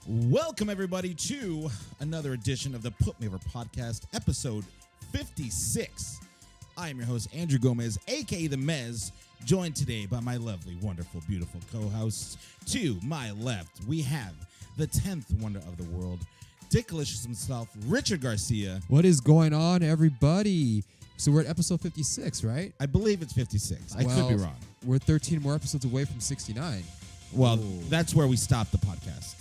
Welcome, everybody, to another edition of the Put Me Over podcast, episode 56. I am your host, Andrew Gomez, a.k.a. The Mez, joined today by my lovely, wonderful, beautiful co-hosts. To my left, we have the 10th wonder of the world, Dicklicious himself, Richard Garcia. What is going on, everybody? So we're at episode 56, right? I believe it's 56. I could be wrong. We're 13 more episodes away from 69. Well, that's where we stopped the podcast.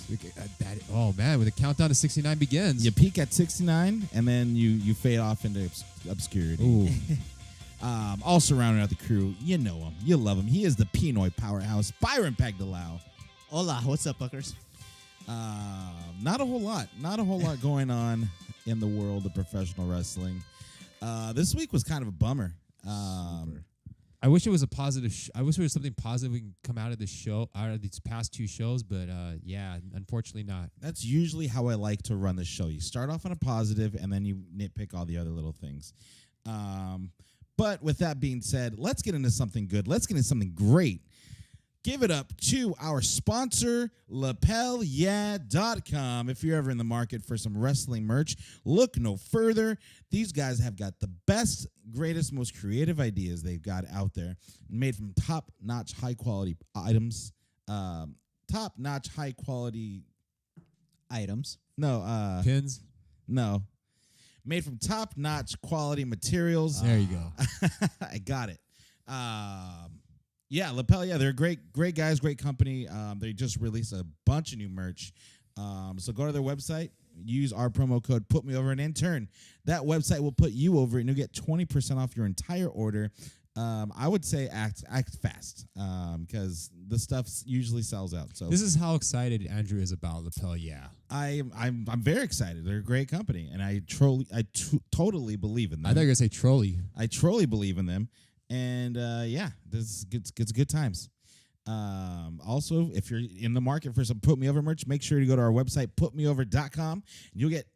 Oh, man, when the countdown to 69 begins. You peak at 69, and then you fade off into obscurity. Ooh. Also rounding out the crew, you know him, you love him. He is the Pinoy powerhouse, Byron Pagdalao. Hola, what's up, fuckers? Not a whole lot going on in the world of professional wrestling. This week was kind of a bummer. I wish it was a positive. I wish there was something positive we can come out of this show, out of these past two shows. But yeah, unfortunately not. That's usually how I like to run the show. You start off on a positive, and then you nitpick all the other little things. But with that being said, let's get into something good. Let's get into something great. Give it up to our sponsor, LapelYeah.com. If you're ever in the market for some wrestling merch, look no further. These guys have got the best, greatest, most creative ideas they've got out there, made from top-notch, high-quality items. Top-notch, high-quality Items. No. Pins. No. Made from top-notch quality materials. There you go. I got it. Yeah, Lapel, yeah, they're great guys, great company. They just released a bunch of new merch. So go to their website, use our promo code, put me over, and in turn, that website will put you over, and you'll get 20% off your entire order. I would say act fast, because the stuff usually sells out. So This is how excited Andrew is about Lapel. Yeah, I'm very excited. They're a great company, and I totally believe in them. I thought you were gonna say trolley. I truly believe in them. And yeah, this gets good times. Also, if you're in the market for some Put Me Over merch, make sure to go to our website, putmeover.com, and you'll get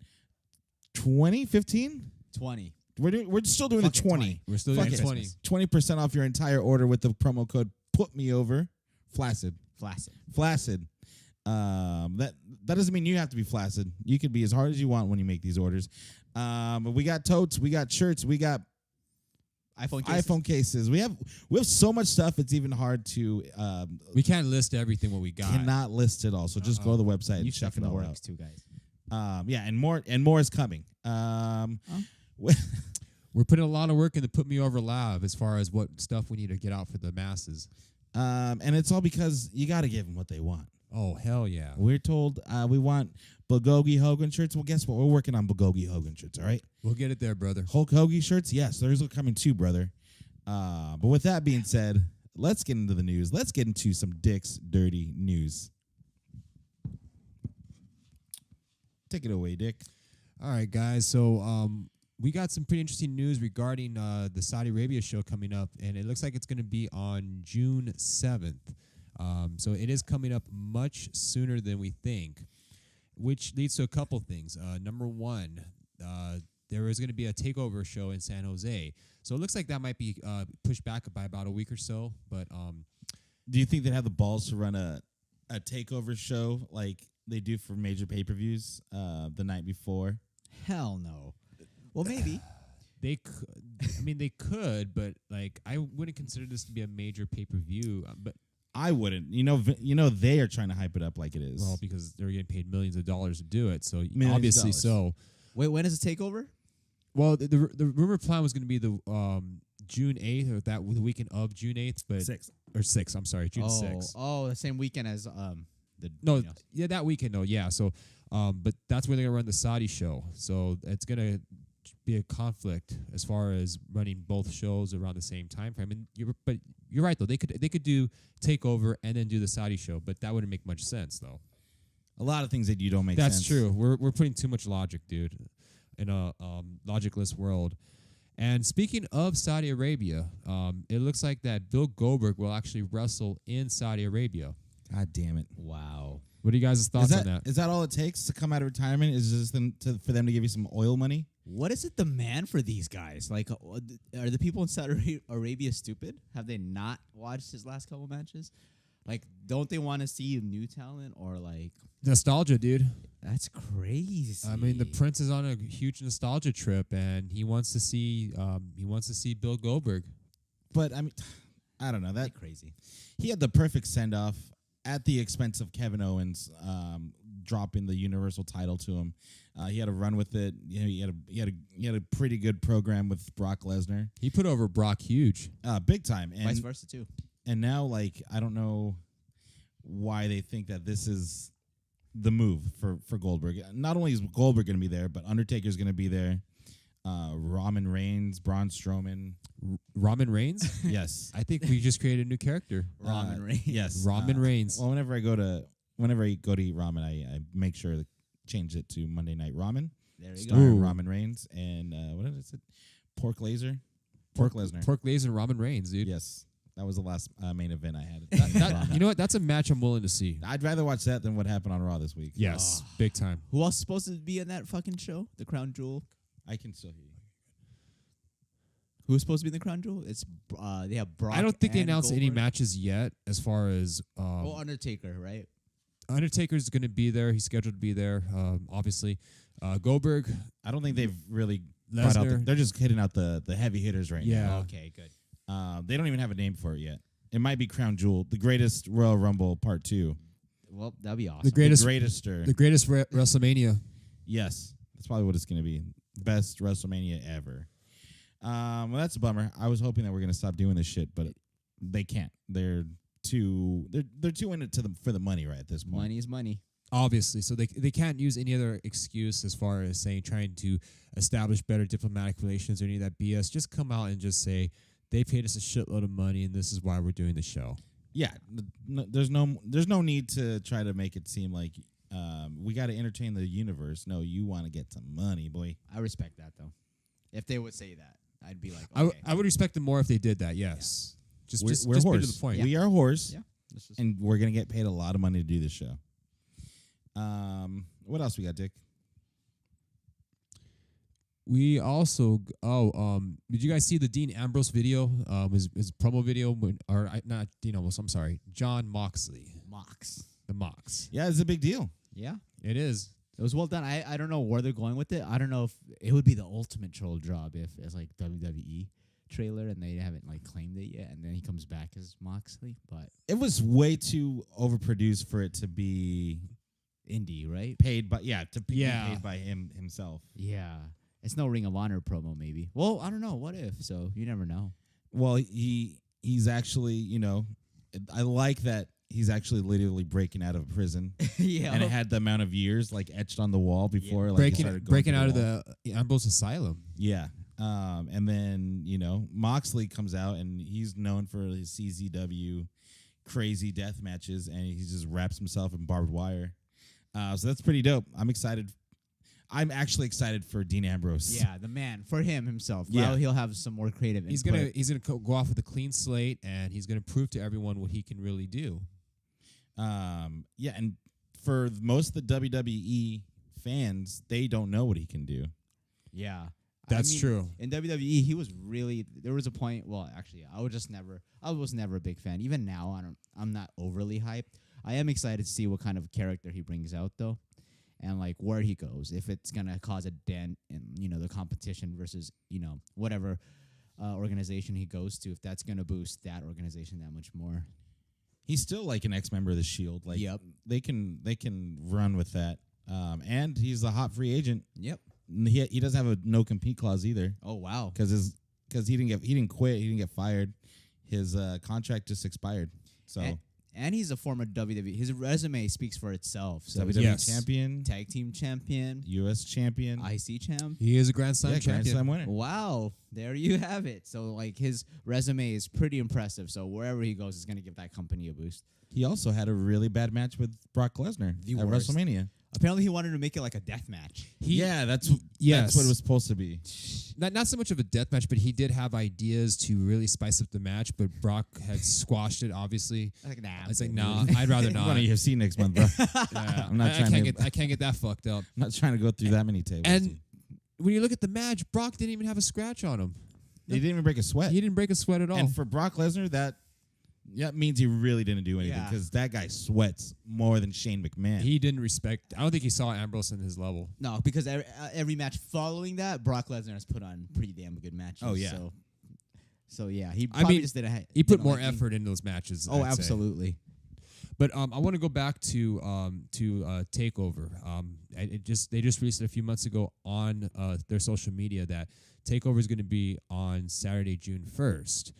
20. We're still doing the 20. We're still doing 20. 20% off your entire order with the promo code Put Me Over. Flaccid. That doesn't mean you have to be flaccid. You can be as hard as you want when you make these orders. But we got totes, we got shirts, we got iPhone cases. We have so much stuff. It's even hard to. We can't list everything what we got. Cannot list it all. So just go to the website and check it all out. Too, guys. Yeah, and more is coming. We're putting a lot of work in the Put Me Over lab as far as what stuff we need to get out for the masses. And it's all because you got to give them what they want. Oh, hell yeah. We're told we want Bulgogi Hogan shirts. Well, guess what? We're working on Bulgogi Hogan shirts, all right? We'll get it there, brother. Hulk Hogan shirts? Yes, those are coming too, brother. But with that being said, let's get into the news. Let's get into some Dick's Dirty News. Take it away, Dick. All right, guys. So we got some pretty interesting news regarding the Saudi Arabia show coming up, and it looks like it's going to be on June 7th. So it is coming up much sooner than we think, which leads to a couple things. Number one, there is going to be a takeover show in San Jose. So it looks like that might be pushed back by about a week or so. But do you think they'd have the balls to run a takeover show like they do for major pay-per-views the night before? Hell no. Well, maybe. They could, but like I wouldn't consider this to be a major pay-per-view. But I wouldn't. You know, they are trying to hype it up like it is. Well, because they're getting paid millions of dollars to do it, so millions obviously so. Wait, when is the takeover? Well, the rumor plan was going to be the June 8th or the weekend of June 8th, but 6th. I'm sorry, June 6th. Oh, the same weekend as that weekend. No, yeah. So, but that's when they're gonna run the Saudi show. So it's gonna be a conflict as far as running both shows around the same time frame. And you're right though. They could do takeover and then do the Saudi show, but that wouldn't make much sense though. A lot of things that you don't make sense. That's true. We're putting too much logic, dude, in a logicless world. And speaking of Saudi Arabia, it looks like that Bill Goldberg will actually wrestle in Saudi Arabia. God damn it! Wow. What are you guys' thoughts on that? Is that all it takes to come out of retirement? Is just for them to give you some oil money? What is it demand for these guys? Like, are the people in Saudi Arabia stupid? Have they not watched his last couple matches? Like, don't they want to see new talent or like? Nostalgia, dude. That's crazy. I mean, the Prince is on a huge nostalgia trip, and he wants to see Bill Goldberg. But I mean, I don't know that That's crazy. he had the perfect send off at the expense of Kevin Owens dropping the Universal title to him. He had a run with it. You know, he had a pretty good program with Brock Lesnar, He put over Brock huge. big time. And Vice versa too. and now, like, I don't know why they think that this is the move for Goldberg. Not only is Goldberg going to be there, but Undertaker's going to be there. Roman Reigns, Braun Strowman. Ramen Reigns? Yes. I think we just created a new character. Ramen Reigns. Yes. Ramen Reigns. Well, whenever I go to eat ramen, I make sure to change it to Monday Night Ramen. There you go. Starring Ooh. Ramen Reigns and what is it? Pork Laser. Pork Lesnar. Pork Laser and Ramen Reigns, dude. Yes, that was the last main event I had. You know what? That's a match I'm willing to see. I'd rather watch that than what happened on Raw this week. Yes, big time. Who else is supposed to be in that fucking show? The Crown Jewel. I can still hear you. Who's supposed to be in the Crown Jewel? It's they have Brock. I don't think they and announced any Goldberg. matches yet. As far as Oh, Undertaker, right? Undertaker's going to be there. He's scheduled to be there. Obviously, Goldberg. I don't think they've really brought out. Lesnar. They're just hitting out the heavy hitters right Yeah. now. Okay, good. They don't even have a name for it yet. It might be Crown Jewel, the greatest Royal Rumble Part 2. Well, that'd be awesome. The greatest, The the greatest WrestleMania. Yes, that's probably what it's going to be. Best WrestleMania ever. Well, that's a bummer. I was hoping that we're going to stop doing this shit, but they can't. They're too in it for the money right at this point. Money is money. Obviously, so they can't use any other excuse as far as saying trying to establish better diplomatic relations or any of that BS. Just come out and just say they paid us a shitload of money and this is why we're doing the show. Yeah, there's no need to try to make it seem like we got to entertain the universe. No, you want to get some money, boy. I respect that though. If they would say that, I'd be like, I okay. would respect them more if they did that. Yes, We're just be to horse. the point. We are horse, Yeah. This is and we're gonna get paid a lot of money to do this show. What else we got, Dick? We also did you guys see the Dean Ambrose video? His promo video not Dean Ambrose. I'm sorry, John Moxley, Mox. the Mox. Yeah, it's a big deal. Yeah. It is. It was well done. I don't know where they're going with it. I don't know if it would be the ultimate troll job if it's like WWE trailer and they haven't like claimed it yet, and then he comes back as Moxley. But It was way too overproduced for it to be indie, right? paid by be Yeah. paid by himself. Yeah. It's no Ring of Honor promo, maybe. Well, I don't know. What if? So you never know. Well, he's actually, I like that he's actually literally breaking out of prison, Yeah. and it had the amount of years like etched on the wall before, like he started going breaking through out of wall. the Ambrose Asylum. Yeah. And then, Moxley comes out and he's known for his CZW crazy death matches, and he just wraps himself in barbed wire. So that's pretty dope. I'm excited. I'm actually excited for Dean Ambrose. Yeah, the man for him himself. Yeah. Well, he'll have some more creative. He's input. gonna go off with a clean slate, and he's gonna prove to everyone what he can really do. Yeah, and for most of the WWE fans, they don't know what he can do. Yeah, That's true. In WWE, he was really. There was a point. Well, actually, I was never a big fan. Even now, I'm not overly hyped. I am excited to see what kind of character he brings out, though, and like where he goes. If it's gonna cause a dent in the competition versus whatever organization he goes to. If that's gonna boost that organization that much more. He's still like an ex-member of the Shield. Like, Yep. they can run with that. And he's a hot free agent. Yep. He doesn't have a no compete clause either, Oh wow. because he didn't quit. He didn't get fired. His contract just expired. So And he's a former WWE. His resume speaks for itself. So WWE Yes. champion, tag team champion, U.S. champion, IC champ. He is a Grand Slam yeah, Grand champion. Slam winner. Wow, there you have it. So like his resume is pretty impressive. So wherever he goes, is going to give that company a boost. He also had a really bad match with Brock Lesnar The at worst. WrestleMania. Apparently, he wanted to make it like a death match. That's yes. what it was supposed to be. Not so much of a death match, but he did have ideas to really spice up the match. But Brock had squashed it. Obviously, Like nah. it's like nah, I'd rather I'm not. going to UFC next month, bro. Yeah, I'm not I trying can't to- I can't get that fucked up. I'm not trying to go through that many tables. And when you look at the match, Brock didn't even have a scratch on him. he didn't even break a sweat. He didn't break a sweat at all. And for Brock Lesnar, that means he really didn't do anything Yeah. because that guy sweats more than Shane McMahon. He didn't respect. I don't think he saw Ambrose in his level. No, because every match following that, Brock Lesnar has put on pretty damn good matches. Oh, yeah. So yeah, he I probably mean, just didn't. He put didn't more like me. effort in those matches. Oh, I'd say. absolutely. But I want to go back to Takeover. They just released it a few months ago on their social media that Takeover is going to be on Saturday, June 1st,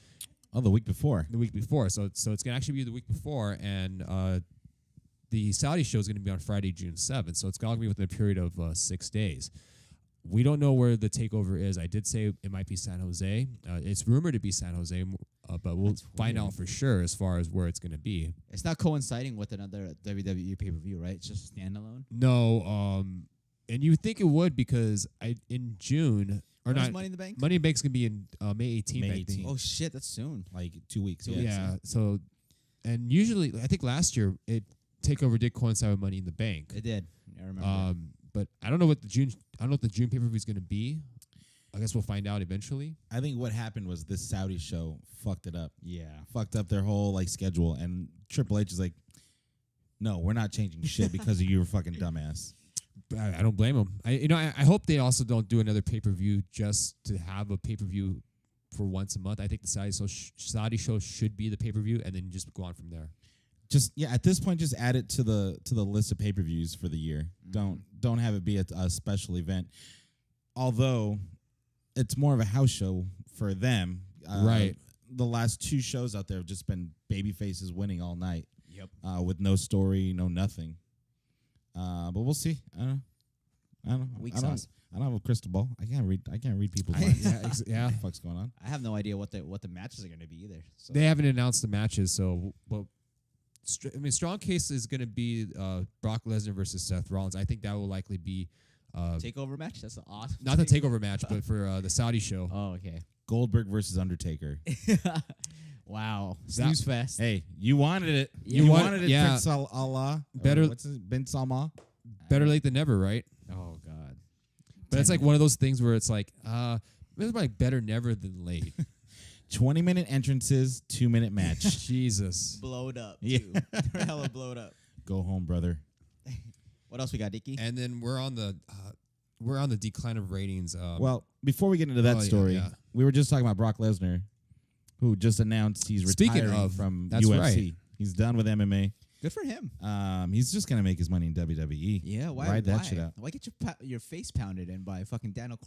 Oh, the week before. the week before. So it's going to actually be the week before, and the Saudi show is going to be on Friday, June 7th. So it's going to be within a period of 6 days. We don't know where the Takeover is. I did say it might be San Jose. It's rumored to be San Jose, but we'll find out for sure as far as where it's going to be. It's not coinciding with another WWE pay-per-view, right? It's just standalone. No, and you would think it would because in June or Where's not Money in the Bank? Money in the Bank's gonna be in May 18th. May I think. 18th. Oh shit, that's soon. Like 2 weeks. Yeah. So, and usually I think last year Takeover did coincide with Money in the Bank. It did. I remember. But I don't know what the June pay per view is gonna be. I guess we'll find out eventually. I think what happened was this Saudi show fucked it up. Yeah. Fucked up their whole like schedule, and Triple H is like, "No, we're not changing shit because of your fucking dumbass." I don't blame them. I hope they also don't do another pay per view just to have a pay per view for once a month. I think the Saudi show should be the pay per view, and then just go on from there. Just at this point, just add it to the list of pay-per-views for the year. Don't have it be a special event. Although it's more of a house show for them. Right. The last 2 shows out there have just been baby faces winning all night. Yep. With no story, no nothing. But we'll see. I don't know. Weak I don't sauce. have a crystal ball. I can't read people's minds. Yeah. What the fuck's going on? I have no idea what the matches are going to be either. So. They haven't announced the matches, so strong case is going to be Brock Lesnar versus Seth Rollins. I think that will likely be Takeover match. That's awesome. not the takeover match, but for the Saudi show. Oh, okay. Goldberg versus Undertaker. Wow. Snooze fest. Hey, you wanted it. Yeah. You want- wanted it, yeah. Prince Allah. Better- What's his Bin Salma? Better late than never, right? Oh God. But it's like one of those things where it's like, it's like better never than late. 20-minute entrances, 2-minute match. Jesus. Blowed up. Yeah. Too. They're hella blowed up. Go home, brother. What else we got, Dicky? And then we're on the decline of ratings. Well, before we get into that oh, yeah, story, yeah. we were just talking about Brock Lesnar, who just announced he's Speaking retiring of, from that's UFC. right. He's done with MMA. Good for him. He's just gonna make his money in WWE. Yeah. Why? Ride that why? shit out. Why get your face pounded in by fucking Daniel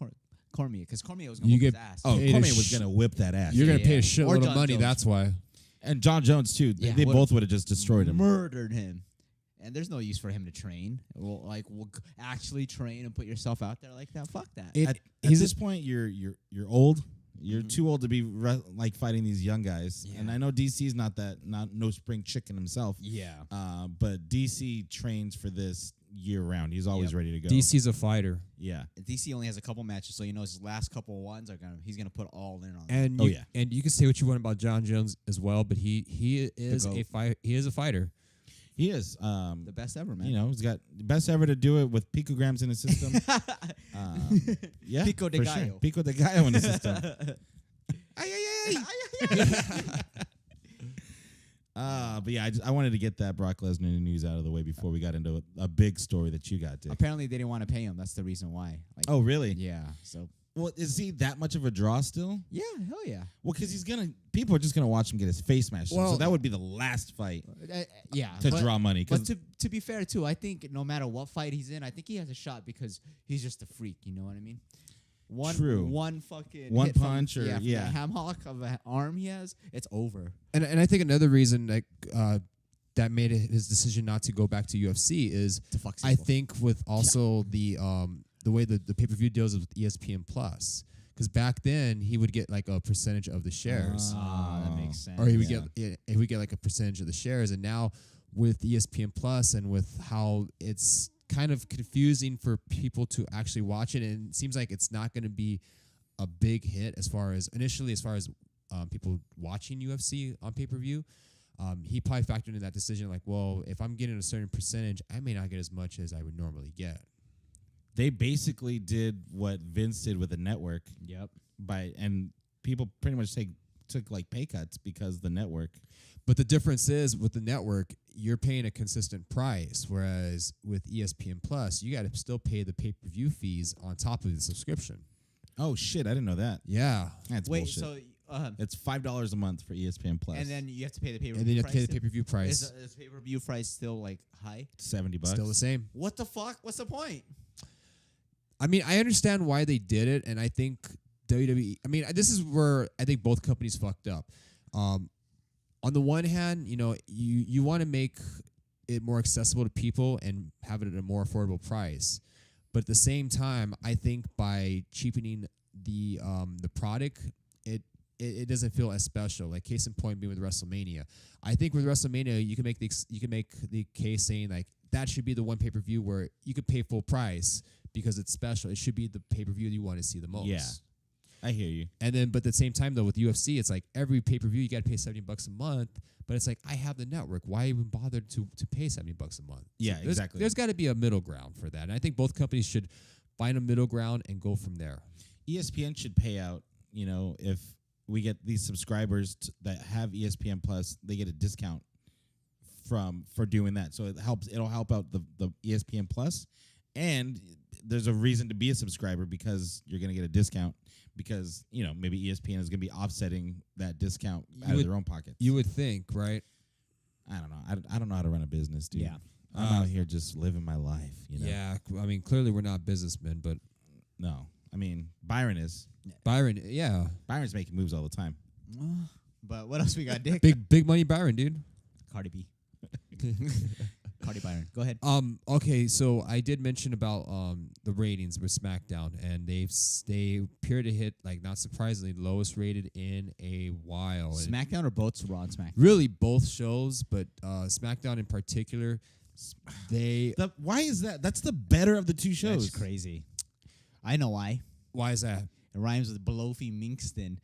Cormier? Because Cormier was gonna You whoop get- his ass. Oh, Paid a Cormier was gonna whip that ass. You're going to pay a Or shitload of John money, Jones. that's why. And John Jones too. Yeah, they what- both would have just destroyed him. Murdered him. And there's no use for him to train. We'll actually train and put yourself out there like that. Fuck that. At this point, you're old. You're too old to be like fighting these young guys. Yeah. And I know DC's not no spring chicken himself. Yeah. But DC trains for this year round. He's always Yep. ready to go. DC's a fighter. Yeah. DC only has a couple matches, so his last couple ones he's gonna put all in on. And Oh, you, yeah. and you can say what you want about John Jones as well, but he is GOAT. he is a fighter. He is. The best ever, man. He's got the best ever to do it with picograms in his system. Yeah. Pico de for gallo. Sure. Pico de gallo in the system. But yeah, I wanted to get that Brock Lesnar news out of the way before we got into a big story that you got, Dick. Apparently, they didn't want to pay him. That's the reason why. Like, Oh, really? yeah. So, Well, is he that much of a draw still? yeah, hell yeah. Well, because people are just gonna watch him get his face smashed. Well- so that would be the last fight Yeah. to but- draw money. But 'Cause to be fair too, I think no matter what fight he's in, I think he has a shot because he's just a freak. You know what I mean? True. One fucking One hit from- punch or- from yeah. the ham hock of an arm he has, it's over. And I think another reason that made his decision not to go back to UFC is To fuck I people. think with also the way the pay-per-view deals with ESPN Plus, because back then he would get like a percentage of the shares, That makes sense. or he would Yeah. get like a percentage of the shares, and now with ESPN Plus and with how it's kind of confusing for people to actually watch it, and it seems like it's not going to be a big hit as far as people watching UFC on pay-per-view. He probably factored in that decision like, well, if I'm getting a certain percentage, I may not get as much as I would normally get. they basically did what Vince did with the network Yep. and people pretty much took like pay cuts because the network. But the difference is with the network, you're paying a consistent price, whereas with ESPN Plus, you got to still pay the pay-per-view fees on top of the subscription. Oh shit, I didn't know that. Yeah. That's Wait, bullshit. so it's $5 a month for ESPN Plus. and then you have to pay the pay-per-view And then you have to pay the price? pay-per-view price. Is pay-per-view price still like high? $70. Still the same. What the fuck? What's the point? I mean, I understand why they did it, and I think WWE. I mean, this is where I think both companies fucked up. On the one hand, you want to make it more accessible to people and have it at a more affordable price, but at the same time, I think by cheapening the product, it doesn't feel as special. Like case in point, being with WrestleMania, I think with WrestleMania you can make the case saying like that should be the one pay-per-view where you could pay full price because it's special. It should be the pay-per-view you want to see the most. Yeah. I hear you. And then, but at the same time, though, with UFC, it's like every pay-per-view you got to pay $70 a month. But it's like I have the network. Why even bother to pay $70 a month? Yeah, there's, exactly. There's got to be a middle ground for that, and I think both companies should find a middle ground and go from there. ESPN should pay out. If we get these subscribers that have ESPN Plus, they get a discount for doing that. So it'll help out the ESPN Plus, and there's a reason to be a subscriber because you're going to get a discount because, maybe ESPN is going to be offsetting that discount out of their own pockets. You would think, right? I don't know. I don't know how to run a business, dude. Yeah. I'm out here just living my life, Yeah, I mean, clearly we're not businessmen, but No. I mean, Byron is. Byron, yeah. Byron's making moves all the time. But what else we got, Dick? Big money Byron, dude. Cardi B. Cardi Byron. Go ahead. Okay, so I did mention about the ratings with SmackDown, and they appear to hit, like, not surprisingly, lowest rated in a while. SmackDown or both Raw and SmackDown? Really, both shows, but SmackDown in particular, Why is that? That's the better of the two shows. That's crazy. I know why. Why is that? It rhymes with Belofi Minkston.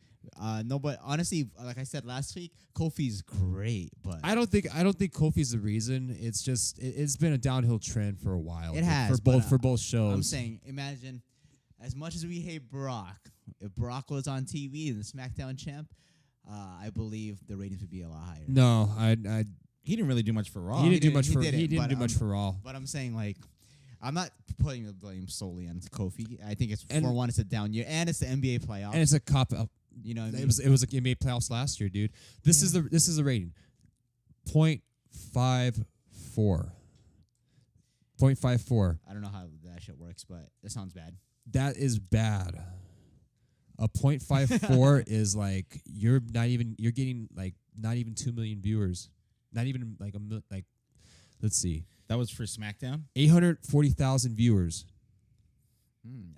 No, but honestly, like I said last week, Kofi's great, but I don't think Kofi's the reason. It's just it's been a downhill trend for a while. It has, for both shows. I'm saying, imagine, as much as we hate Brock, if Brock was on TV and the SmackDown champ, I believe the ratings would be a lot higher. No, He didn't really do much for Raw. he didn't do much he for didn't, he didn't but, do much for Raw. But I'm saying, like, I'm not putting the blame solely on Kofi. I think it's And- for one, it's a down year, and it's the NBA playoffs. And it's a cop out. You know what I mean? It was like NBA playoffs last year, dude. This is the rating. 0.54. 0.54. I don't know how that shit works, but that sounds bad. That is bad. A 0.54 is like you're getting like not even 2 million viewers. Not even like let's see. That was for SmackDown? 840,000 viewers.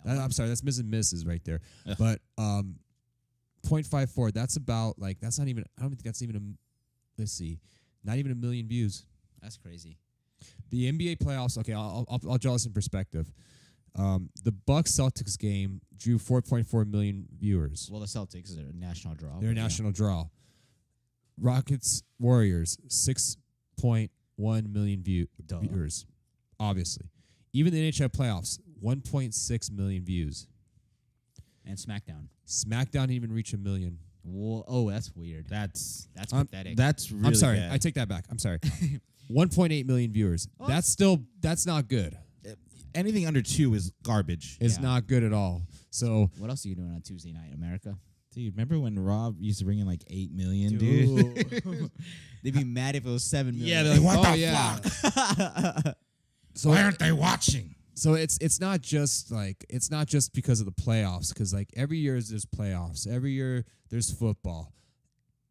I'm sorry, that's Ms. and Mrs. right there. But 0.54, that's about like that's not even I don't think that's even let's see. Not even 1 million views. That's crazy. The NBA playoffs, okay, I'll draw this in perspective. The Bucks Celtics game drew 4.4 million viewers. Well, the Celtics are a national draw. They're a but national draw. Rockets Warriors 6.1 million viewers, obviously. Even the NHL playoffs 1.6 million views. And SmackDown. SmackDown didn't even reach 1 million. Whoa, oh, that's weird. That's pathetic. That's really I'm sorry, bad. I take that back. I'm sorry. 1.8 million viewers. That's not good. Anything under 2 is garbage. It's Yeah. not good at all. So What else are you doing on Tuesday night, America? Dude, remember when Raw used to bring in like 8 million, dude? They'd be mad if it was 7 million. Yeah, they're like, what Oh, the yeah. fuck? So Why aren't they watching? So it's not just because of the playoffs, because like every year there's playoffs, every year there's football.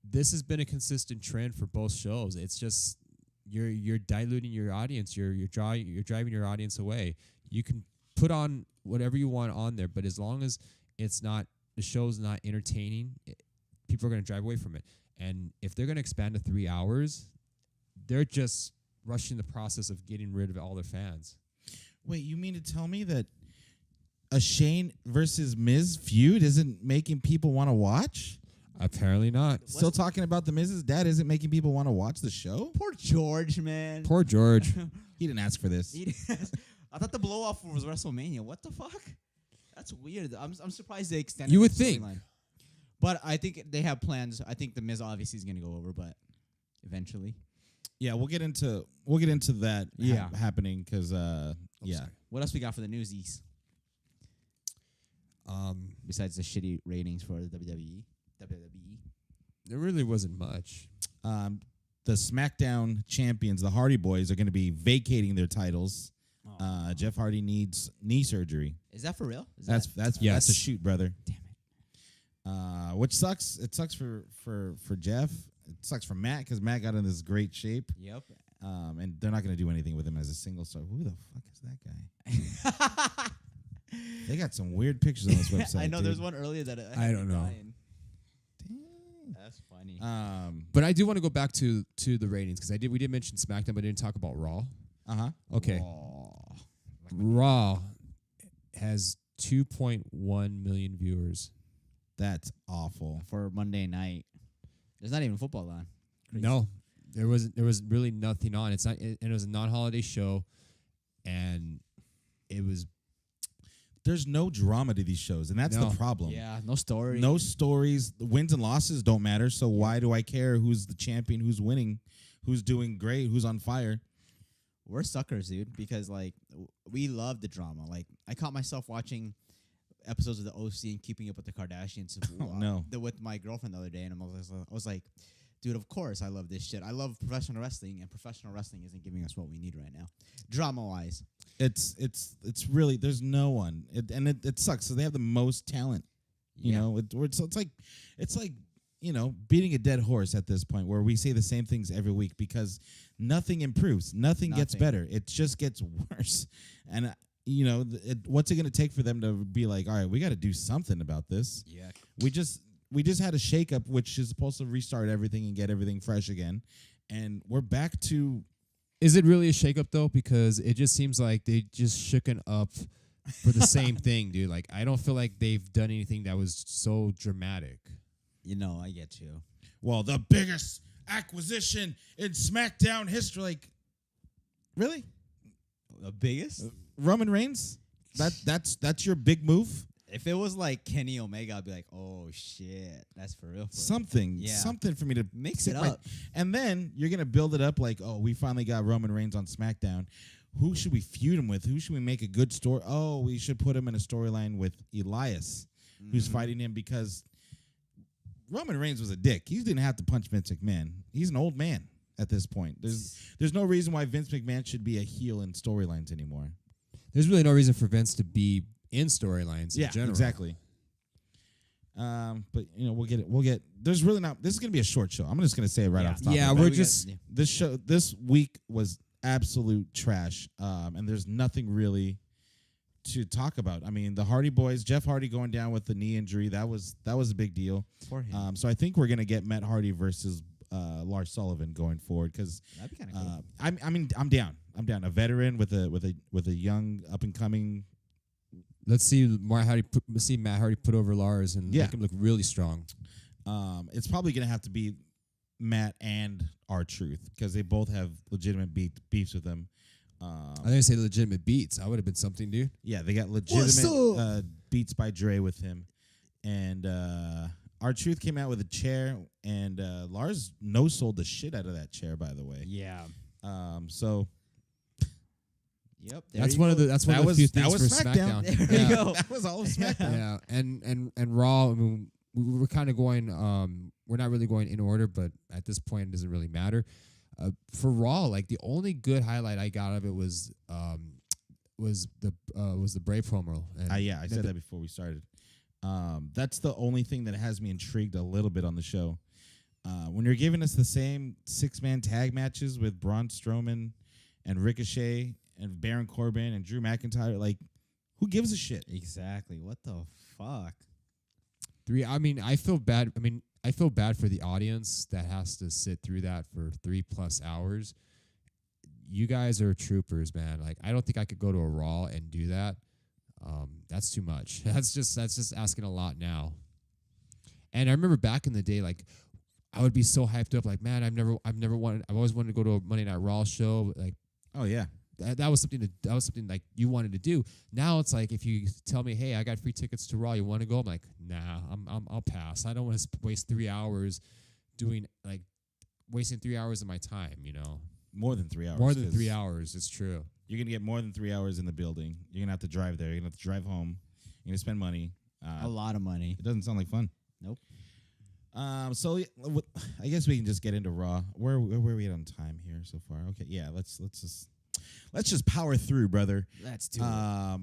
This has been a consistent trend for both shows. It's just you're diluting your audience. You're driving your audience away. You can put on whatever you want on there, but as long as the show's not entertaining, people are going to drive away from it. And if they're going to expand to 3 hours, they're just rushing the process of getting rid of all their fans. Wait, you mean to tell me that a Shane versus Miz feud isn't making people want to watch? Apparently not. Still talking about the Miz's dad isn't making people want to watch the show? Poor George, man. Poor George. He didn't ask for this. I thought the blow off was WrestleMania. What the fuck? That's weird. I'm surprised they extended. You would the think. storyline. But I think they have plans. I think the Miz obviously is going to go over, but eventually. Yeah, we'll get into that happening because yeah. sorry. What else we got for the newsies besides the shitty ratings for the WWE? There really wasn't much. The SmackDown champions, the Hardy Boys, are going to be vacating their titles. Jeff Hardy needs knee surgery. Is that for real? That's Yes. a shoot, brother. Damn it. Which sucks. It sucks for Jeff. It sucks for Matt because Matt got in this great shape. Yep. And they're not going to do anything with him as a single star. Who the fuck is that guy? They got some weird pictures on this website. I know dude. there's one earlier that I don't know. Dang. That's funny. But I do want to go back to the ratings because we did mention SmackDown, but I didn't talk about Raw. Okay. Raw has 2.1 million viewers. That's awful. For Monday night, there's not even football on. Crazy. No, there was really nothing on. It's not, and it was a non-holiday show, and it was. There's no drama to these shows, and that's the problem. Yeah, no story. No stories. The wins and losses don't matter. So why do I care who's the champion, who's winning, who's doing great, who's on fire? We're suckers, dude, because like we love the drama. Like I caught myself watching episodes of the OC and Keeping Up with the Kardashians with my girlfriend the other day, and I was like, dude, of course I love this shit. I love professional wrestling, and professional wrestling isn't giving us what we need right now, drama wise. It's really there's no one, it sucks. So they have the most talent, you know. It's like beating a dead horse at this point, where we say the same things every week because nothing improves, nothing gets better. It just gets worse, and. What's it going to take for them to be like, all right, we got to do something about this? Yeah. We just had a shakeup, which is supposed to restart everything and get everything fresh again. And we're back to. Is it really a shakeup, though? Because it just seems like they just shooken up for the same thing, dude. Like, I don't feel like they've done anything that was so dramatic. I get you. Well, the biggest acquisition in SmackDown history. Like, really? The biggest? Roman Reigns? That's your big move? If it was like Kenny Omega, I'd be like, oh shit, that's for real. Something for me to mix it up. And then you're gonna build it up like, oh, we finally got Roman Reigns on SmackDown. Who should we feud him with? Who should we make a good story? Oh, we should put him in a storyline with Elias, who's fighting him because Roman Reigns was a dick. He didn't have to punch Vince McMahon. He's an old man at this point. There's no reason why Vince McMahon should be a heel in storylines anymore. There's really no reason for Vince to be in storylines in general. Exactly. But we'll get. There's really not. This is gonna be a short show. I'm just gonna say it right off the top. Yeah, This week was absolute trash. And there's nothing really to talk about. I mean, the Hardy Boys, Jeff Hardy going down with the knee injury. That was a big deal for him. So I think we're gonna get Matt Hardy versus Lars Sullivan going forward because that'd be kind of cool. I'm down. A veteran with a young up and coming. Let's see Matt Hardy put over Lars and make him look really strong. It's probably gonna have to be Matt and R-Truth because they both have legitimate beefs with them. I didn't say legitimate beats. I would have been something, dude. Yeah, they got legitimate beats by Dre with him, and R-Truth came out with a chair, and Lars no-sold the shit out of that chair. By the way, so. Yep, that's one of the few things for SmackDown. There you go. That was all of SmackDown. Yeah, and Raw. I mean, we were kind of going. We're not really going in order, but at this point, it doesn't really matter. For Raw, like the only good highlight I got of it was the Bray promo. And I said that before we started. That's the only thing that has me intrigued a little bit on the show. When you're giving us the same 6-man tag matches with Braun Strowman and Ricochet and Baron Corbin and Drew McIntyre, like, who gives a shit? Exactly. What the fuck? I feel bad. I feel bad for the audience that has to sit through that for 3+ hours. You guys are troopers, man. Like, I don't think I could go to a Raw and do that. That's too much. That's just asking a lot now. And I remember back in the day, like, I would be so hyped up, like, man, I've always wanted to go to a Monday Night Raw show. Like, oh yeah. That was something like you wanted to do. Now it's like if you tell me, "Hey, I got free tickets to Raw. You want to go?" I'm like, "Nah, I'll pass. I don't want to waste 3 hours doing like wasting 3 hours of my time. More than 3 hours. More than 'cause 3 hours. It's true. You're gonna get more than 3 hours in the building. You're gonna have to drive there. You're gonna have to drive home. You're gonna spend money. A lot of money. It doesn't sound like fun. Nope. So I guess we can just get into Raw. Where are we at on time here so far? Okay, yeah. Let's just power through, brother. Let's do it.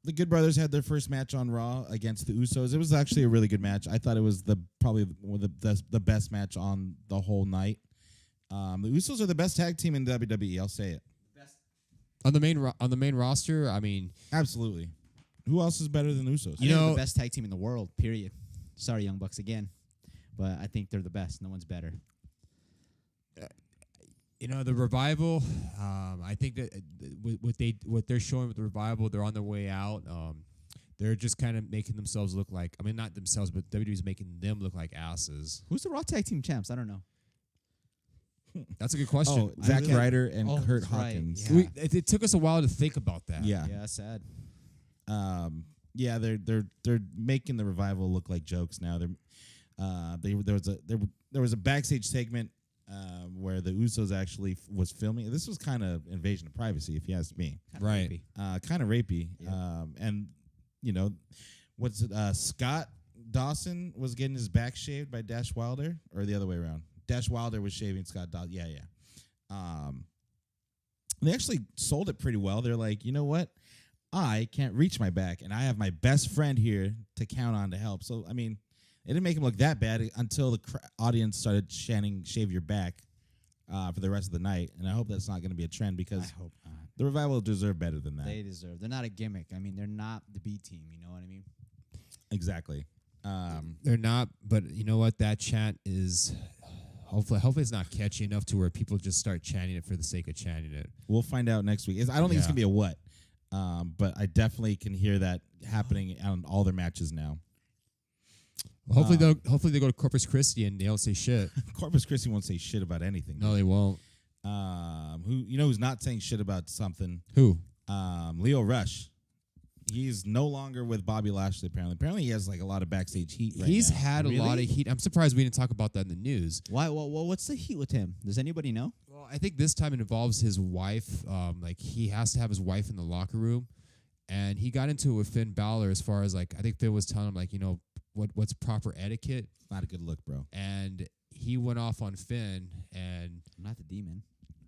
The Good Brothers had their first match on Raw against the Usos. It was actually a really good match. I thought it was probably the best match on the whole night. The Usos are the best tag team in WWE. I'll say it. On the main roster, I mean, Absolutely. Who else is better than the Usos? I think they're the best tag team in the world, period. Sorry, Young Bucks again. But I think they're the best. No one's better. the Revival. I think that what they're showing with the Revival, they're on their way out. They're just kind of making themselves look like. I mean, not themselves, but WWE's making them look like asses. Who's the Raw Tag Team champs? I don't know. That's a good question. Zack Ryder and Kurt that's right. Hawkins. Yeah. It took us a while to think about that. Yeah. Yeah, sad. Yeah, they're making the Revival look like jokes now. There was a backstage segment where the Usos actually was filming. This was kind of invasion of privacy, if you ask me. Right. Kind of rapey. Yeah. And what's it? Scott Dawson was getting his back shaved by Dash Wilder, or the other way around. Dash Wilder was shaving Scott Dawson. Yeah. They actually sold it pretty well. They're like, you know what? I can't reach my back, and I have my best friend here to count on to help. So, I mean, it didn't make him look that bad until the audience started chanting, shave your back for the rest of the night. And I hope that's not going to be a trend because I hope not. the Revival deserve better than that. They deserve. They're not a gimmick. I mean, they're not the B team. You know what I mean? Exactly. They're not, but you know what? That chant is hopefully it's not catchy enough to where people just start chanting it for the sake of chanting it. We'll find out next week. I don't think it's going to be a what, but I definitely can hear that happening on all their matches now. Well, hopefully they go to Corpus Christi and they don't say shit. Corpus Christi won't say shit about anything. No, they won't. Who's not saying shit about something? Who? Lio Rush. He's no longer with Bobby Lashley, apparently. Apparently, he has like a lot of backstage heat right He's now. had a lot of heat. I'm surprised we didn't talk about that in the news. Why? What's the heat with him? Does anybody know? Well, I think this time it involves his wife. Like he has to have his wife in the locker room, and he got into it with Finn Balor as far as like I think Finn was telling him like what's proper etiquette. Not a good look, bro. And he went off on Finn, and I'm not the demon.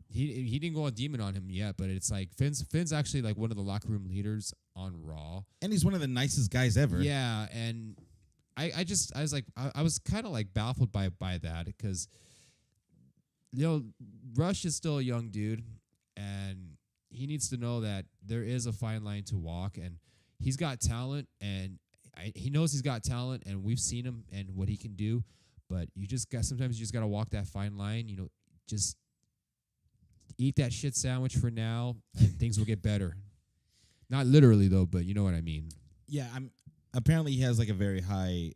he didn't go on demon on him yet, but it's like Finn's actually like one of the locker room leaders on Raw. And he's one of the nicest guys ever. Yeah, and I was kind of like baffled by that because Rush is still a young dude, and he needs to know that there is a fine line to walk, and he's got talent, and he knows he's got talent, and we've seen him and what he can do, but sometimes you just got to walk that fine line, just eat that shit sandwich for now, and things will get better. Not literally though, but you know what I mean. Yeah, apparently he has like a very high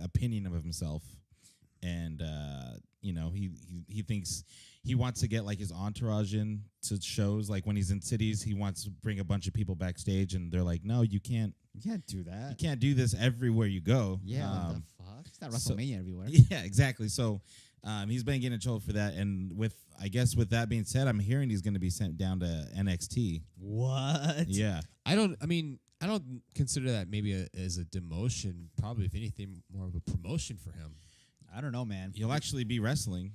opinion of himself, and he thinks he wants to get like his entourage in to shows. Like when he's in cities, he wants to bring a bunch of people backstage, and they're like, "No, you can't. You can't do that. You can't do this everywhere you go." Yeah, what the fuck? It's not WrestleMania everywhere. Yeah, exactly. So he's been getting in trouble for that, and with that being said, I'm hearing he's going to be sent down to NXT. What? Yeah. I don't consider that maybe as a demotion. Probably, if anything, more of a promotion for him. I don't know, man. He'll actually be wrestling.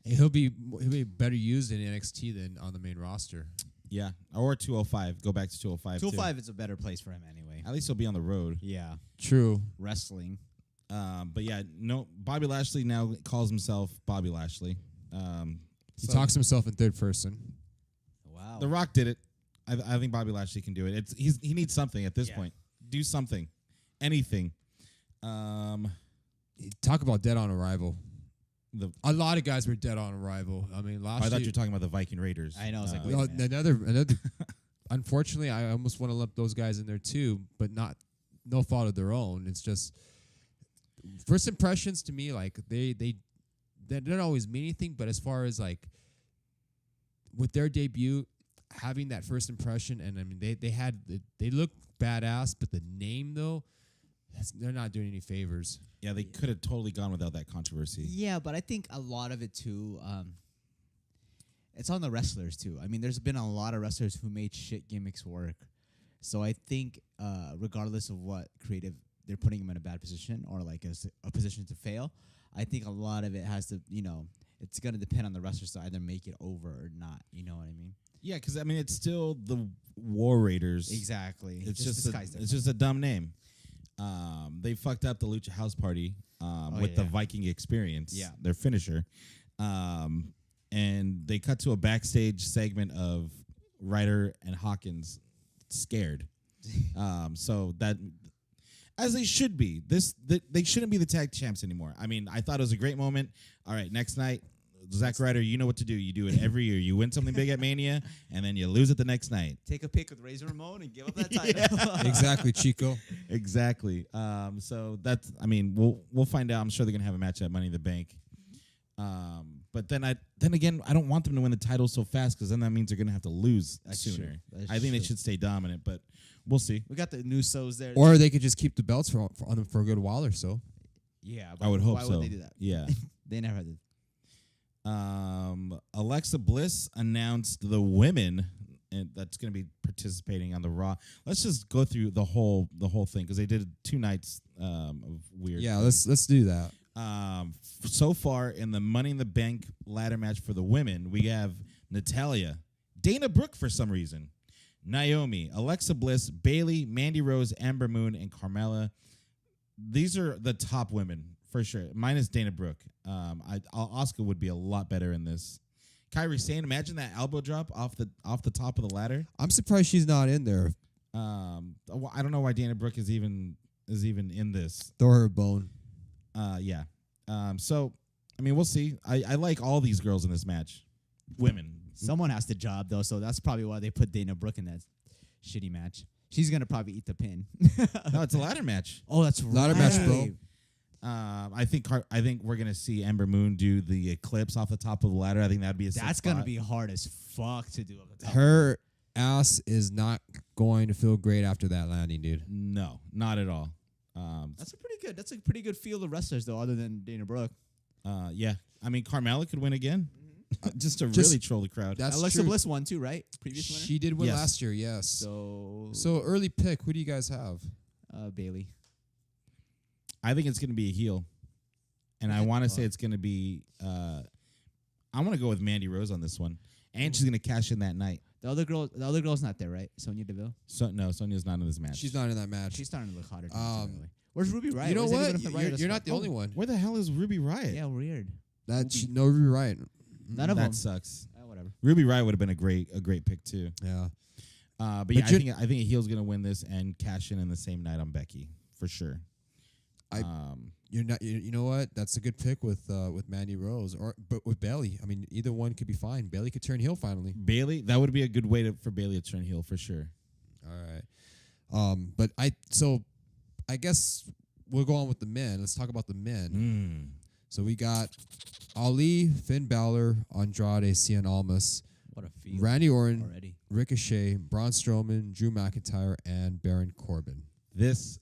He'll be better used in NXT than on the main roster. Yeah, or 205. Go back to 205. 205 is a better place for him anyway. At least he'll be on the road. Yeah. True. Wrestling. But yeah, no. Bobby Lashley now calls himself Bobby Lashley. He talks to himself in third person. Wow. The Rock did it. I think Bobby Lashley can do it. He needs something at this point. Do something, anything. Talk about dead on arrival. A lot of guys were dead on arrival. I mean, I thought you were talking about the Viking Raiders. I know. I was like, wait a minute. another. Unfortunately, I almost want to lump those guys in there too, but no fault of their own. It's just first impressions to me. Like they don't always mean anything, but as far as like with their debut, having that first impression, and I mean they look badass, but the name though, they're not doing any favors. Yeah, they could have totally gone without that controversy. Yeah, but I think a lot of it too. It's on the wrestlers too. I mean, there's been a lot of wrestlers who made shit gimmicks work. So I think, regardless of what creative they're putting them in a bad position or like a position to fail, I think a lot of it has to, it's gonna depend on the wrestlers to either make it over or not. You know what I mean? Yeah, because I mean it's still the War Raiders. Exactly. It's just a dumb name. They fucked up the Lucha House Party with the Viking Experience. Yeah. Their finisher. And they cut to a backstage segment of Ryder and Hawkins scared. So that, as they should be, they shouldn't be the tag champs anymore. I mean, I thought it was a great moment. All right, next night, Zack Ryder, you know what to do. You do it every year. You win something big at Mania, and then you lose it the next night. Take a pick with Razor Ramon and give up that title. Exactly, Chico. Exactly. So that's. I mean, we'll find out. I'm sure they're gonna have a match at Money in the Bank. But then again, I don't want them to win the title so fast because then that means they're gonna have to lose sooner. I think they should stay dominant, but we'll see. We got the Nusos there. Or they could just keep the belts on them for a good while or so. Yeah, I would hope why so. would they do that? Yeah. They never did. Alexa Bliss announced the women and that's going to be participating on the Raw. Let's just go through the whole thing because they did 2 nights of weird. Yeah, let's do that. So far in the Money in the Bank ladder match for the women, we have Natalya, Dana Brooke for some reason, Naomi, Alexa Bliss, Bayley, Mandy Rose, Amber Moon, and Carmella. These are the top women for sure. Minus Dana Brooke. Asuka would be a lot better in this. Kairi Sane, imagine that elbow drop off the top of the ladder. I'm surprised she's not in there. I don't know why Dana Brooke is even in this. Throw her a bone. Yeah. So I mean, we'll see. I like all these girls in this match. Women. Someone has the job though, so that's probably why they put Dana Brooke in that shitty match. She's gonna probably eat the pin. No, it's a ladder match. Oh, that's right. Ladder match, bro. I think we're gonna see Ember Moon do the eclipse off the top of the ladder. I think that'd be That's gonna be hard as fuck to do. At the top. Her ass is not going to feel great after that landing, dude. No, not at all. That's a pretty good field of wrestlers though, other than Dana Brooke. Yeah. I mean, Carmella could win again. Just to really troll the crowd. That's Alexa true. Bliss won too, right? Previous winner. She did win Yes. last year, yes. So early pick. Who do you guys have? Bayley. I think it's going to be a heel. And I want to say it's going to be I want to go with Mandy Rose on this one. And she's going to cash in that night. The other girl's not there, right? Sonya Deville. So no, Sonya's not in this match. She's not in that match. She's starting to look hotter. Where's Ruby Riott? You know Where's what? anyone from Riott You're not the only one. Where the hell is Ruby Riott? Yeah, weird. No, you're right. None of them. That sucks. Whatever. Ruby Riott would have been a great pick too. Yeah. But yeah, I think a heel's gonna win this and cash in the same night on Becky for sure. You're not. You know what? That's a good pick with Mandy Rose, but with Bayley. I mean, either one could be fine. Bayley could turn heel finally. Bayley, that would be a good way for Bayley to turn heel for sure. All right. But I guess we'll go on with the men. Let's talk about the men. So we got Ali, Finn Balor, Andrade, Cien Almas, What a field. Randy Orton, already. Ricochet, Braun Strowman, Drew McIntyre, and Baron Corbin. This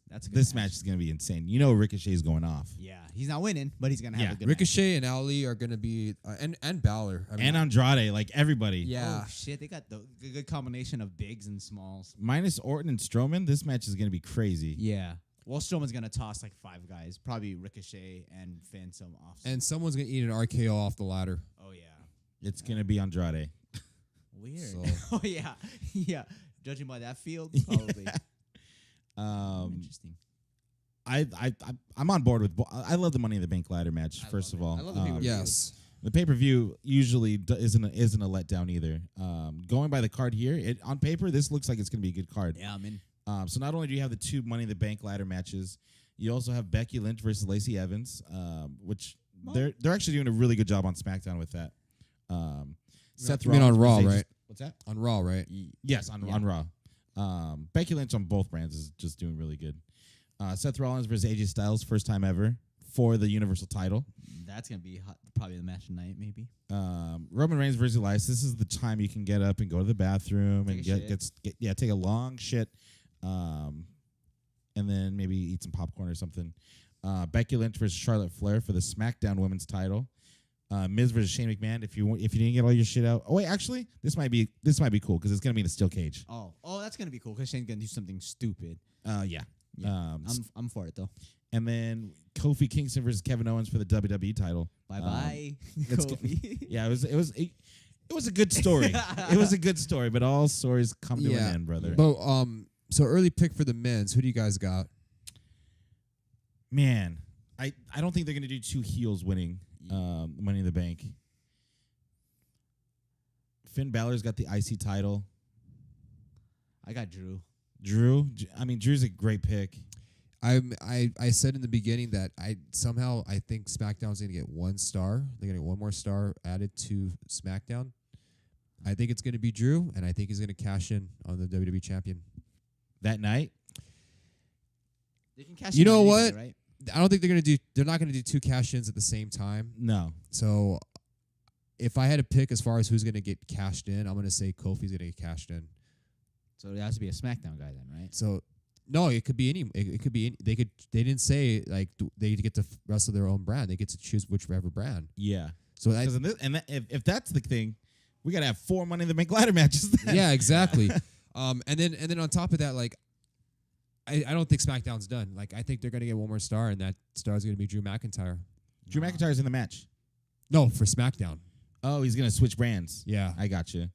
match is gonna be insane. You know Ricochet's going off. Yeah, he's not winning, but he's gonna have a good Ricochet and Ali are gonna be and Balor. I mean, And Andrade, like everybody. yeah. Oh shit, they got the good combination of bigs and smalls. Minus Orton and Strowman, this match is gonna be crazy. Yeah. Well, Strowman's gonna toss like 5 guys, probably Ricochet and Finn some off. And someone's gonna eat an RKO off the ladder. Oh yeah. It's gonna be Andrade. Weird. So- Oh yeah, yeah. Judging by that field, probably. Interesting. I'm on board with. I love the Money in the Bank ladder match. First of all, I love the pay-per-view. Yes. the pay-per-view usually isn't a letdown either. Going by the card here, on paper this looks like it's gonna be a good card. Yeah, I'm in. So not only do you have the 2 Money in the Bank ladder matches, you also have Becky Lynch versus Lacey Evans, which they're actually doing a really good job on SmackDown with that. Seth You mean on Rollins Raw, versus right? What's that? On Raw, right? Yes, on Raw. Becky Lynch on both brands is just doing really good. Seth Rollins versus AJ Styles, first time ever for the Universal title. That's gonna be probably the match tonight, maybe. Roman Reigns versus Elias. This is the time you can get up and go to the bathroom and Take a take a long shit. and then maybe eat some popcorn or something. Becky Lynch versus Charlotte Flair for the SmackDown Women's Title. Miz versus Shane McMahon. If you didn't get all your shit out. Oh wait, actually, this might be cool because it's gonna be in a steel cage. Oh, that's gonna be cool because Shane's gonna do something stupid. Yeah. I'm for it though. And then Kofi Kingston versus Kevin Owens for the WWE title. Bye, it's Kofi. Yeah, it was a good story. It was a good story, but all stories come to an end, brother. But so early pick for the men's. Who do you guys got? Man, I don't think they're gonna do two heels winning Money in the Bank. Finn Balor's got the IC title. I got Drew. Drew's a great pick. I said in the beginning that I think SmackDown's gonna get 1 star. They're gonna get 1 more star added to SmackDown. I think it's gonna be Drew, and I think he's gonna cash in on the WWE champion That night. They can cash. You know in what? anybody, right? I don't think they're not gonna do 2 cash-ins at the same time. No. So if I had to pick as far as who's gonna get cashed in, I'm gonna say Kofi's gonna get cashed in. So it has to be a SmackDown guy then, right? So no, it could be any. It could be. They didn't say like they get to wrestle their own brand. They get to choose whichever brand. Yeah. So if that's the thing, we gotta have 4 Money in the Bank ladder matches. Then. Yeah, exactly. And then on top of that, like I don't think SmackDown's done. Like I think they're gonna get 1 more star, and that star is gonna be Drew McIntyre. Drew McIntyre's in the match. No, for SmackDown. Oh, he's gonna switch brands. Yeah, I got you.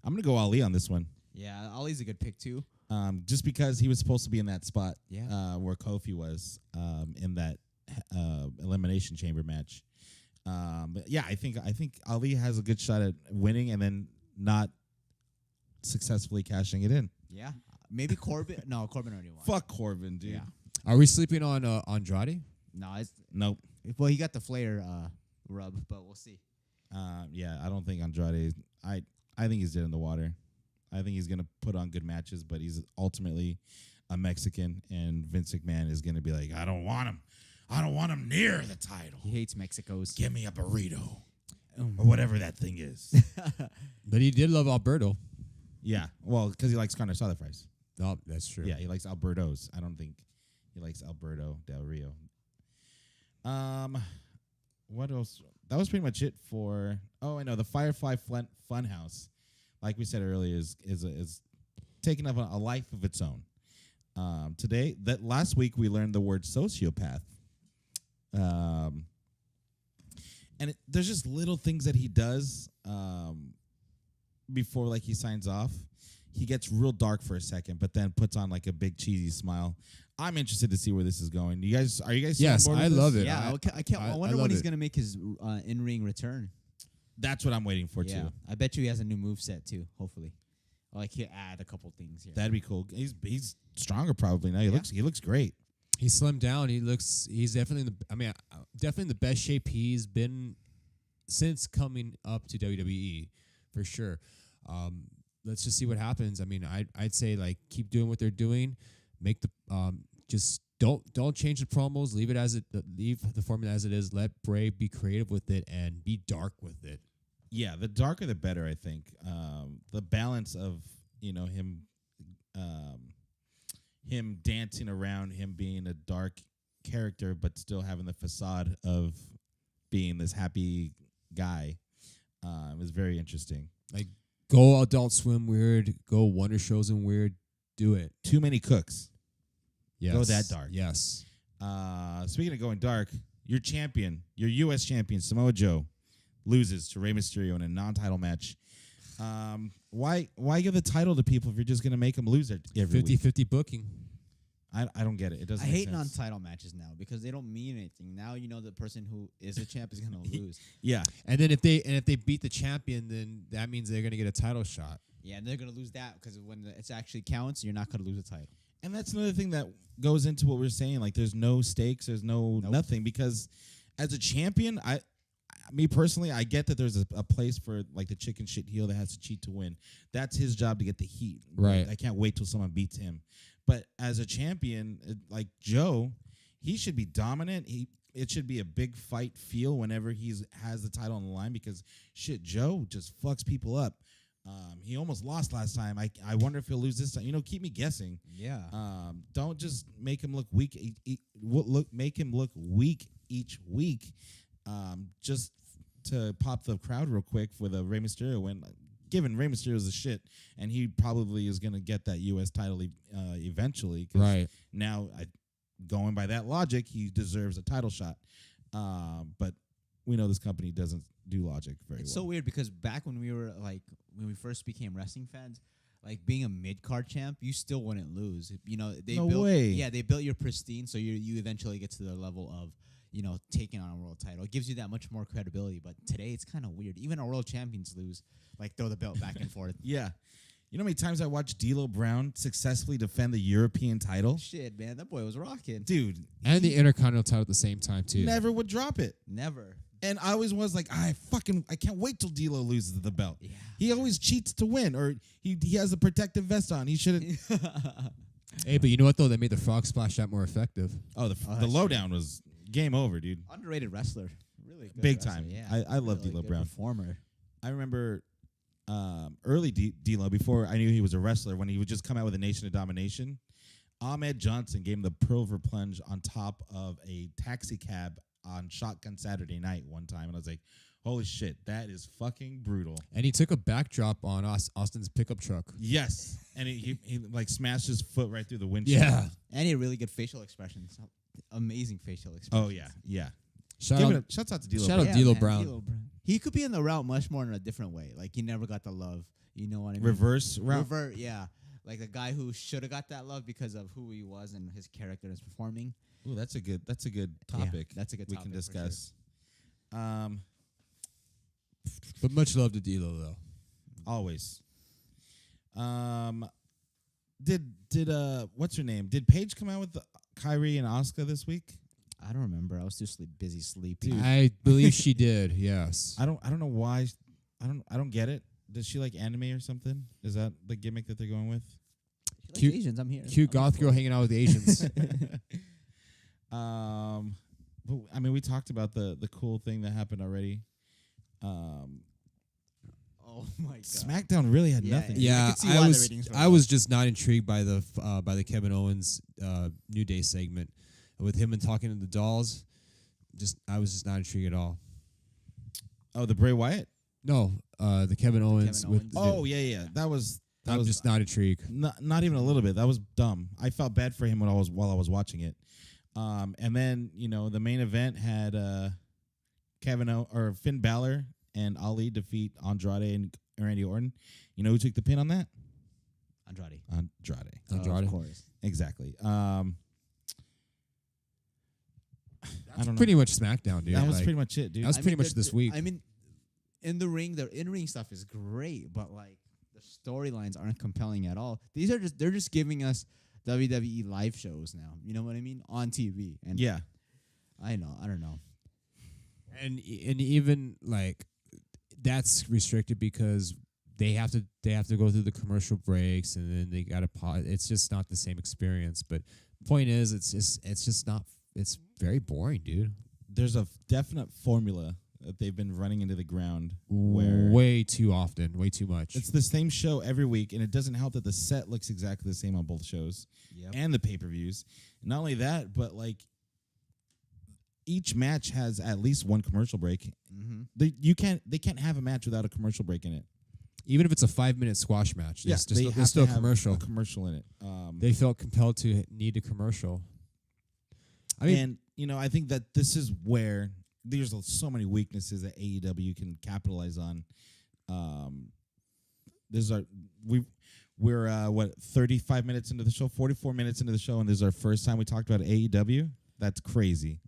I'm gonna go Ali on this one. Yeah, Ali's a good pick too. Just because he was supposed to be in that spot, Yeah. where Kofi was, in that elimination chamber match. But yeah, I think Ali has a good shot at winning and then not successfully cashing it in. Yeah, maybe Corbin. No, Corbin already won. Fuck Corbin, dude. Yeah. Are we sleeping on Andrade? No, Nope. well, he got the Flair rub, but we'll see. Yeah, I don't think Andrade. I think he's dead in the water. I think he's gonna put on good matches, but he's ultimately a Mexican, and Vince McMahon is gonna be like, I don't want him. I don't want him near the title. He hates Mexico's. Give me a burrito or whatever that thing is. But he did love Alberto. Yeah, well, because he likes carne asada fries. Oh, that's true. Yeah, he likes Alberto's. I don't think he likes Alberto Del Rio. What else? That was pretty much it for. Oh, I know the Firefly Funhouse. Like we said earlier, is taking up a life of its own. Last week we learned the word sociopath. And there's just little things that he does before like he signs off. He gets real dark for a second, but then puts on like a big cheesy smile. I'm interested to see where this is going. Are you guys? Yes, on board I with love this? it. Yeah, I can't. I wonder love when he's it. gonna make his in-ring return. That's what I'm waiting for too. I bet you he has a new move set too. Hopefully, like he'll add a couple things here. That'd be cool. He's stronger probably now. He looks great. He slimmed down. He's definitely definitely in the best shape he's been since coming up to WWE, for sure. Let's just see what happens. I mean, I'd say like keep doing what they're doing. Make the just don't change the promos. Leave it as it. Leave the formula as it is. Let Bray be creative with it and be dark with it. Yeah, the darker the better. I think the balance of him dancing around, him being a dark character, but still having the facade of being this happy guy is very interesting. Like go Adult Swim weird. Go Wonder Shows and weird. Do it. Too many cooks. Yes. Go that dark. Yes. Speaking of going dark, your U.S. champion, Samoa Joe, loses to Rey Mysterio in a non-title match. Why give the title to people if you're just going to make them lose it every week? 50-50 booking. I don't get it. It doesn't I make hate sense. non-title matches now because they don't mean anything. Now the person who is a champ is gonna lose. Yeah. And then if they beat the champion, then that means they're gonna get a title shot. Yeah, and they're gonna lose that because when it actually counts, you're not gonna lose a title. And that's another thing that goes into what we're saying. Like, there's no stakes. There's nothing. Because as a champion, me personally, I get that there's a place for, like, the chicken shit heel that has to cheat to win. That's his job to get the heat. Right. I can't wait till someone beats him. But as a champion, like Joe, he should be dominant. It should be a big fight feel whenever he has the title on the line because, shit, Joe just fucks people up. He almost lost last time. I wonder if he'll lose this time. Keep me guessing. Yeah. Don't just make him look weak. Make him look weak each week, just to pop the crowd real quick for the Rey Mysterio win. Given Rey Mysterio's a shit, and he probably is gonna get that U.S. title eventually. 'Cause Right. now, going by that logic, he deserves a title shot. But we know this company doesn't do logic very It's well. so weird because back when we first became wrestling fans, like being a mid card champ, you still wouldn't lose. They No built, way. Yeah, they built your pristine, so you eventually get to the level of taking on a world title. It gives you that much more credibility. But today it's kind of weird. Even our world champions lose, throw the belt back and forth. Yeah. You know how many times I watched D'Lo Brown successfully defend the European title? Shit, man, that boy was rocking. Dude, And the Intercontinental title at the same time too. never would drop it. Never. And I always was like, I can't wait till D'Lo loses the belt. Yeah. He always cheats to win, or he has a protective vest on. He shouldn't. Hey, but you know what though? They made the frog splash that more effective. Oh, the that's lowdown was game over, dude. Underrated wrestler. Really good Big wrestler, time. Yeah. I love Really D'Lo good Brown. Performer. I remember early D'Lo, before I knew he was a wrestler, when he would just come out with a Nation of Domination. Ahmed Johnson gave him the Pulver Plunge on top of a taxi cab on Shotgun Saturday Night one time, and I was like, holy shit, that is fucking brutal. And he took a backdrop on Austin's pickup truck. Yes, and he like smashed his foot right through the windshield. Yeah. And he had really good facial expressions. Amazing facial expressions. Oh yeah. Shout Give out, it shouts out to D'Lo. shout out Brown. D'Lo man, Brown. D'Lo Brown. He could be in the route much more in a different way. Like he never got the love. You know what I mean? Reverse route. Revert, yeah. Like the guy who should have got that love because of who he was and his character is performing. Ooh, that's a good topic. that's a good we topic can for sure. discuss. But much love to D'Lo though. Always. Did what's her name? Did Paige come out with Kyrie and Asuka this week? I don't remember. I was just busy sleeping. I believe she did. Yes. I don't know why. I don't get it. Does she like anime or something? Is that the gimmick that they're going with? She likes Cute- Asians. I'm here. Cute I'm goth for girl it. hanging out with the Asians. But I mean, we talked about the cool thing that happened already. Oh my god. SmackDown really had Yeah, nothing. yeah. Yeah, could see why the ratings were I low. was just not intrigued by the Kevin Owens New Day segment with him and talking to the dolls. I was just not intrigued at all. Oh, the Bray Wyatt. No, the Kevin Owens Kevin with. Owens. Oh yeah. That was I'm just not intrigued. not even a little bit. That was dumb. I felt bad for him while I was watching it. And then the main event had Finn Balor and Ali defeat Andrade and Randy Orton. You know who took the pin on that? Andrade. Andrade. Of course. Exactly. I That's don't know. pretty much SmackDown, dude. That was Like, pretty much it, dude. that was pretty much the- this week. I mean, in the ring, the in-ring stuff is great, but like the storylines aren't compelling at all. They're just giving us WWE live shows now. You know what I mean? On TV. And yeah. I don't know. and even like that's restricted because they have to go through the commercial breaks and then they got to pause. It's just not the same experience. But point is, it's just not. It's very boring, dude. There's a definite formula that they've been running into the ground where Way too often, way too much. it's the same show every week, and it doesn't help that the set looks exactly the same on both shows Yep. and the pay-per-views. Not only that, but like each match has at least one commercial break. Mm-hmm. They can't have a match without a commercial break in it. Even if it's a 5-minute squash match, Yes, there's they still, have there's still to a have commercial. a commercial in it. They felt compelled to need a commercial. I mean, and I think that this is where there's so many weaknesses that AEW can capitalize on. We're 35 minutes into the show, 44 minutes into the show, and this is our first time we talked about AEW. That's crazy.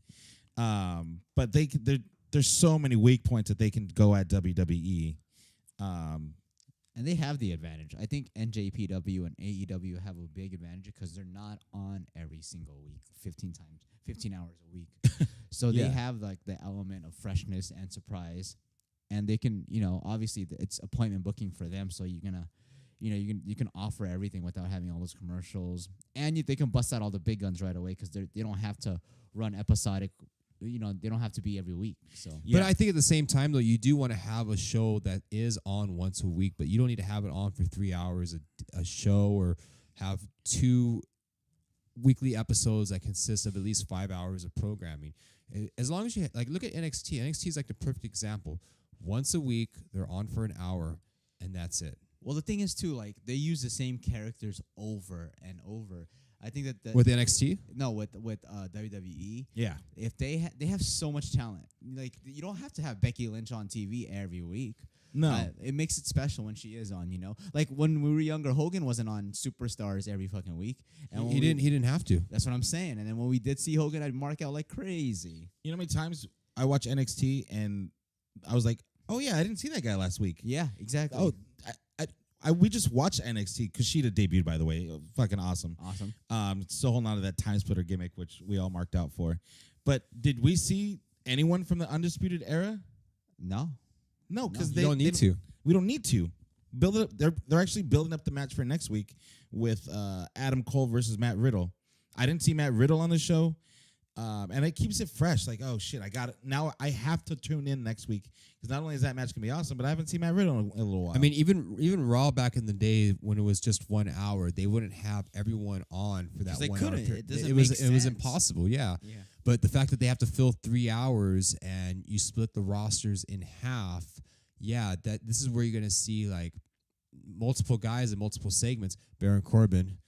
But there's so many weak points that they can go at WWE. And they have the advantage. I think NJPW and AEW have a big advantage because they're not on every single week, 15 hours a week. So Yeah. they have like the element of freshness and surprise, and they can, obviously it's appointment booking for them. So you're gonna, you can offer everything without having all those commercials, and they can bust out all the big guns right away because they don't have to run episodic they don't have to be every week. So Yeah. But I think at the same time, though, you do want to have a show that is on once a week, but you don't need to have it on for 3 hours a show, or have 2 weekly episodes that consist of at least 5 hours of programming. As long as you look at NXT. NXT is like the perfect example. Once a week, they're on for an hour, and that's it. well, the thing is too, like they use the same characters over and over. I think that With NXT? no with WWE. Yeah. If they have so much talent, like you don't have to have Becky Lynch on TV every week. No. It makes it special when she is on. Like when we were younger, Hogan wasn't on Superstars every fucking week, and when He didn't have to. That's what I'm saying. And then when we did see Hogan, I'd mark out like crazy. You know how many times I watch NXT and I was like, oh yeah, I didn't see that guy last week. Yeah, exactly. Oh, we just watched NXT. Kushida debuted, by the way. Fucking awesome. Awesome. Still holding on to that time splitter gimmick, which we all marked out for. But did we see anyone from the Undisputed Era? No. No, because You they don't need to. We don't need to build it up. They're actually building up the match for next week with Adam Cole versus Matt Riddle. I didn't see Matt Riddle on the show, and it keeps it fresh. Like, oh shit, I got it now. I have to tune in next week because not only is that match gonna be awesome, but I haven't seen Matt Riddle in a little while. I mean, even Raw back in the day when it was just 1 hour, they wouldn't have everyone on for that They 1 couldn't. hour. It doesn't It make was sense. impossible. Yeah. Yeah. But the fact that they have to fill 3 hours and you split the rosters in half, yeah, that this is where you're gonna see like multiple guys in multiple segments. Baron Corbin.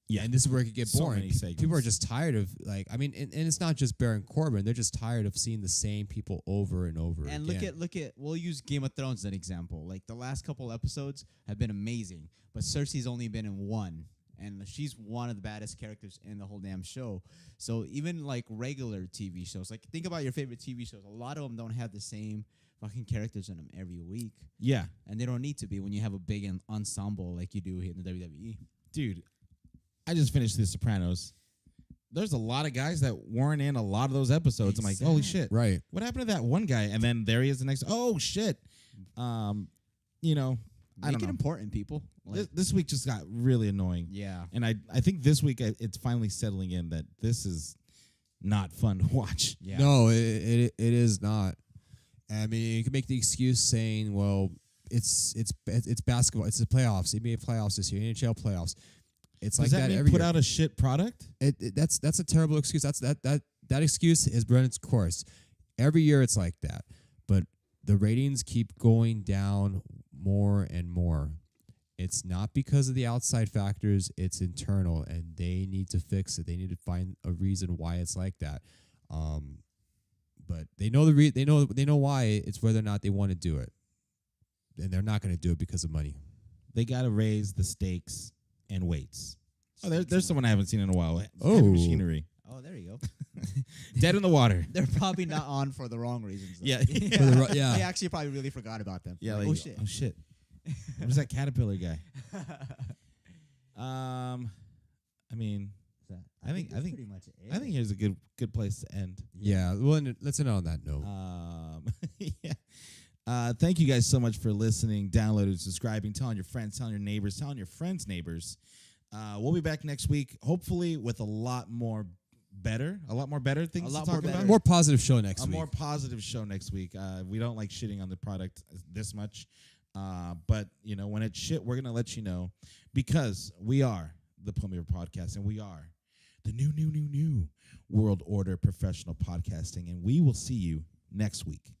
Yeah. And this is where it could get So boring. many segments. People are just tired of and it's not just Baron Corbin. They're just tired of seeing the same people over and over And again. look at we'll use Game of Thrones as an example. Like the last couple episodes have been amazing, but Cersei's only been in one, and she's one of the baddest characters in the whole damn show. So even like regular TV shows, like think about your favorite TV shows. A lot of them don't have the same fucking characters in them every week, yeah, and they don't need to be when you have a big ensemble like you do here in the WWE. dude, I just finished The Sopranos. There's a lot of guys that weren't in a lot of those episodes. I'm like, holy shit, Right. what happened to that one guy? And then there he is the next. Oh shit, I Make don't it know. important, people. Like, This week just got really annoying. yeah. And I think this week it's finally settling in that this is not fun to watch. Yeah. No, it is not. I mean, you can make the excuse saying, "Well, it's basketball. It's the playoffs, NBA playoffs this year, NHL playoffs." It's Does like that that mean every put year. out a shit product? That's a terrible excuse. That excuse has run its course. Every year it's like that, but the ratings keep going down more and more. It's not because of the outside factors; it's internal, and they need to fix it. They need to find a reason why it's like that. But they know they know why. It's whether or not they want to do it, and they're not going to do it because of money. They got to raise the stakes and weights. Oh, there's someone I haven't seen in a while. Oh. Heavy Machinery. Oh, there you go. Dead in the water. They're probably not on for the wrong reasons. Though. Yeah. Yeah. They actually probably really forgot about them. Yeah. Like, Like, oh shit. Oh shit. Where's that caterpillar guy? I mean, I think that's pretty much it. I think here's a good place to end. Yeah. Well, and let's end on that note. Yeah. Thank you guys so much for listening, downloading, subscribing, telling your friends, telling your neighbors, telling your friends' neighbors. We'll be back next week, hopefully with a lot more better things to lot talk more about. better. More positive show next A week. more positive show next week. We don't like shitting on the product this much, but when it's shit, we're gonna let you know because we are the Premier Podcast and we are the new world order professional podcasting, and we will see you next week.